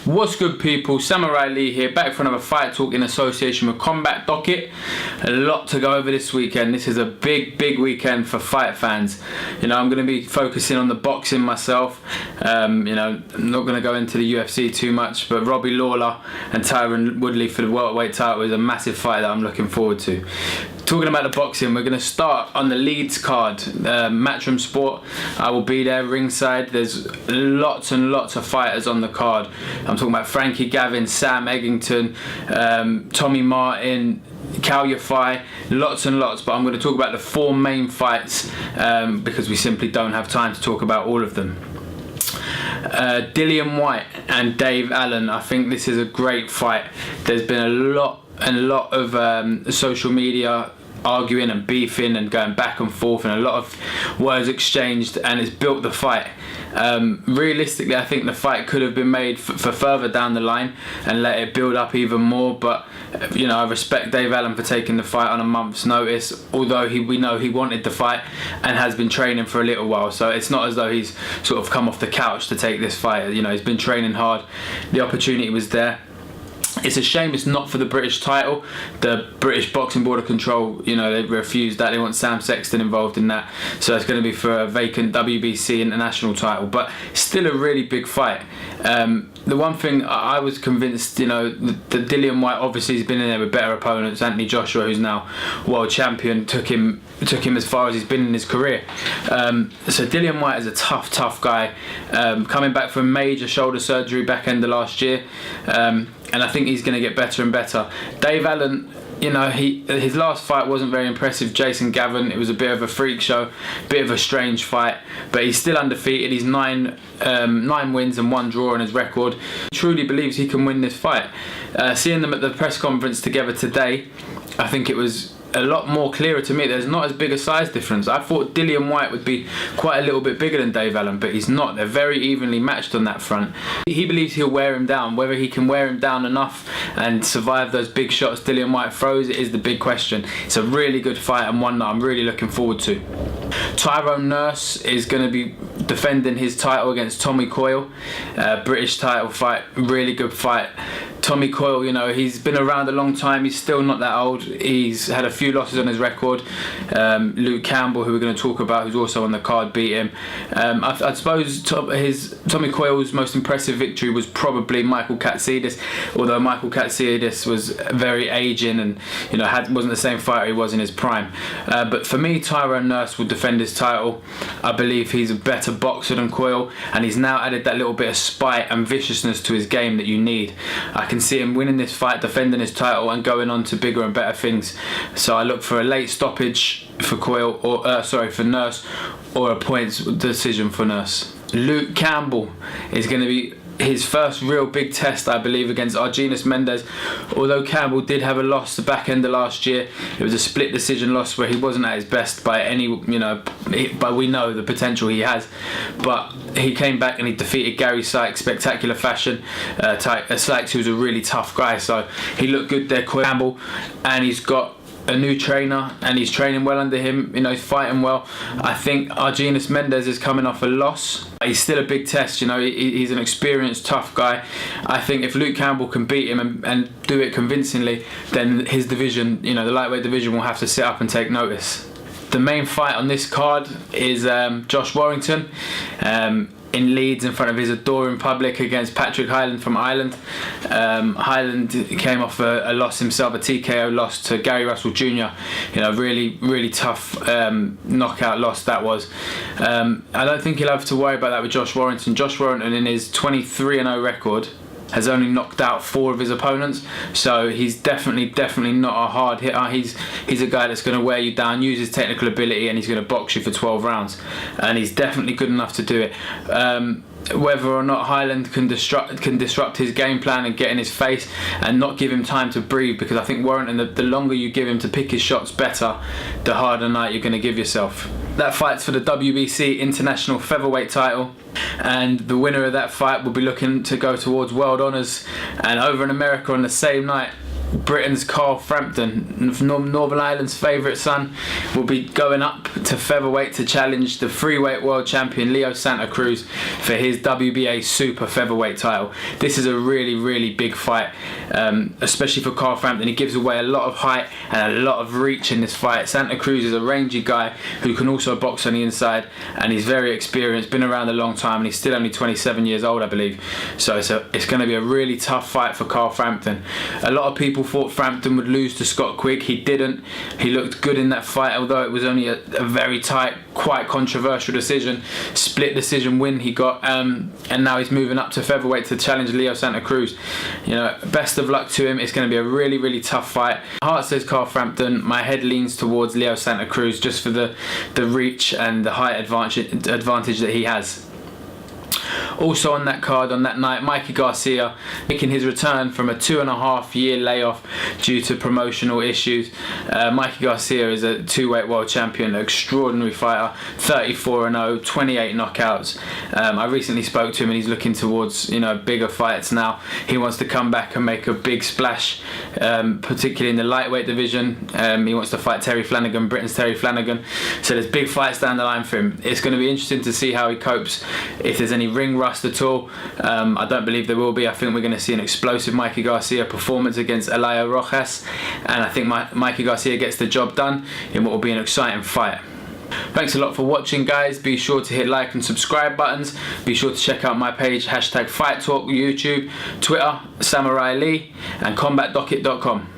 What's good, people? Samurai Lee here, back for another fight talk in association with CombatDocket. A lot to go over this weekend. This is a big weekend for fight fans. I'm going to be focusing on the boxing myself. I'm not going to go into the UFC too much, but Robbie Lawler and Tyron Woodley for the welterweight title is a massive fight that I'm looking forward to. Talking about the boxing, we're going to start on the Leeds card, Matchroom Sport. I will be there ringside. There's lots and lots of fighters on the card. I'm talking about Frankie Gavin, Sam Eggington, Tommy Martin, Cal Yafai, lots and lots, but I'm going to talk about the four main fights because we simply don't have time to talk about all of them. Dillian Whyte and Dave Allen, I think this is a great fight. There's been a lot of social media arguing and beefing and going back and forth, and a lot of words exchanged, and it's built the fight. Realistically, I think the fight could have been made for further down the line and let it build up even more, but I respect Dave Allen for taking the fight on a month's notice, although we know he wanted the fight and has been training for a little while, so it's not as though he's sort of come off the couch to take this fight. He's been training hard. The opportunity was there. It's a shame it's not for the British title. The British Boxing Board of Control, they refused that. They want Sam Sexton involved in that. So it's going to be for a vacant WBC international title. But still a really big fight. The one thing I was convinced, the Dillian Whyte obviously has been in there with better opponents. Anthony Joshua, who's now world champion, took him as far as he's been in his career. So Dillian Whyte is a tough guy, coming back from major shoulder surgery back end of last year. And I think he's going to get better and better. Dave Allen, his last fight wasn't very impressive. Jason Gavin, it was a bit of a freak show, bit of a strange fight, but he's still undefeated. He's nine wins and 1 draw in his record. He truly believes he can win this fight. Seeing them at the press conference together today, I think it was a lot more clearer to me. There's not as big a size difference. I thought Dillian Whyte would be quite a little bit bigger than Dave Allen, but he's not. They're very evenly matched on that front. He believes he'll wear him down. Whether he can wear him down enough and survive those big shots Dillian Whyte throws is the big question. It's a really good fight and one that I'm really looking forward to. Tyrone Nurse is going to be defending his title against Tommy Coyle. British title fight, really good fight. Tommy Coyle, he's been around a long time. He's still not that old. He's had a few losses on his record. Luke Campbell, who we're going to talk about, who's also on the card, beat him. I suppose Tommy Coyle's most impressive victory was probably Michael Katsidis, although Michael Katsidis was very aging and wasn't the same fighter he was in his prime. But for me, Tyrone Nurse will defend his title. I believe he's a better boxer than Coyle, and he's now added that little bit of spite and viciousness to his game that you need. I can see him winning this fight, defending his title, and going on to bigger and better things. So I look for a late stoppage for Coyle, for Nurse, or a points decision for Nurse. Luke Campbell is going to be his first real big test, I believe, against Argenis Mendes. Although Campbell did have a loss the back end of last year, it was a split decision loss where he wasn't at his best by any, but we know the potential he has. But he came back and he defeated Gary Sykes, spectacular fashion. Sykes, who's a really tough guy, so he looked good there, Campbell, and he's got a new trainer and he's training well under him, he's fighting well. I think Argenis Mendes is coming off a loss. He's still a big test, he's an experienced, tough guy. I think if Luke Campbell can beat him and do it convincingly, then his division, the lightweight division, will have to sit up and take notice. The main fight on this card is Josh Warrington in Leeds in front of his adoring public against Patrick Hyland from Ireland. Hyland came off a loss himself, a TKO loss to Gary Russell Jr. Really tough knockout loss that was. I don't think he'll have to worry about that with Josh Warrington. Josh Warrington, in his 23-0 record, has only knocked out 4 of his opponents, so he's definitely not a hard hitter. He's a guy that's going to wear you down, use his technical ability, and he's going to box you for 12 rounds, and he's definitely good enough to do it. Whether or not Hyland can disrupt his game plan and get in his face and not give him time to breathe, because I think Warrington, the longer you give him to pick his shots better, the harder night you're going to give yourself. That fight's for the WBC International Featherweight title, and the winner of that fight will be looking to go towards world honours. And over in America on the same night, Britain's Carl Frampton, Northern Ireland's favourite son, will be going up to featherweight to challenge the freeweight world champion Leo Santa Cruz for his WBA super featherweight title. This is a really big fight, especially for Carl Frampton. He gives away a lot of height and a lot of reach in this fight. Santa Cruz is a rangy guy who can also box on the inside, and he's very experienced, been around a long time, and he's still only 27 years old, I believe. So it's going to be a really tough fight for Carl Frampton. A lot of people thought Frampton would lose to Scott Quigg. He didn't. He looked good in that fight, although it was only a very tight, quite controversial decision, split decision win he got, and now he's moving up to featherweight to challenge Leo Santa Cruz. You know, best of luck to him. It's going to be a really tough fight. Heart says Carl Frampton. My head leans towards Leo Santa Cruz just for the reach and the height advantage that he has. Also on that card on that night, Mikey Garcia making his return from a 2.5-year layoff due to promotional issues. Mikey Garcia is a two-weight world champion, an extraordinary fighter, 34-0, 28 knockouts. I recently spoke to him and he's looking towards, you know, bigger fights now. He wants to come back and make a big splash, particularly in the lightweight division. He wants to fight Terry Flanagan, Britain's Terry Flanagan. So there's big fights down the line for him. It's going to be interesting to see how he copes, if there's any ring rust at all. I don't believe there will be. I think we're going to see an explosive Mikey Garcia performance against Elayo Rojas, and I think Mikey Garcia gets the job done in what will be an exciting fight. Thanks a lot for watching, guys. Be sure to hit like and subscribe buttons. Be sure to check out my page, #Fight Talk, YouTube, Twitter, Samurai Lee, and CombatDocket.com.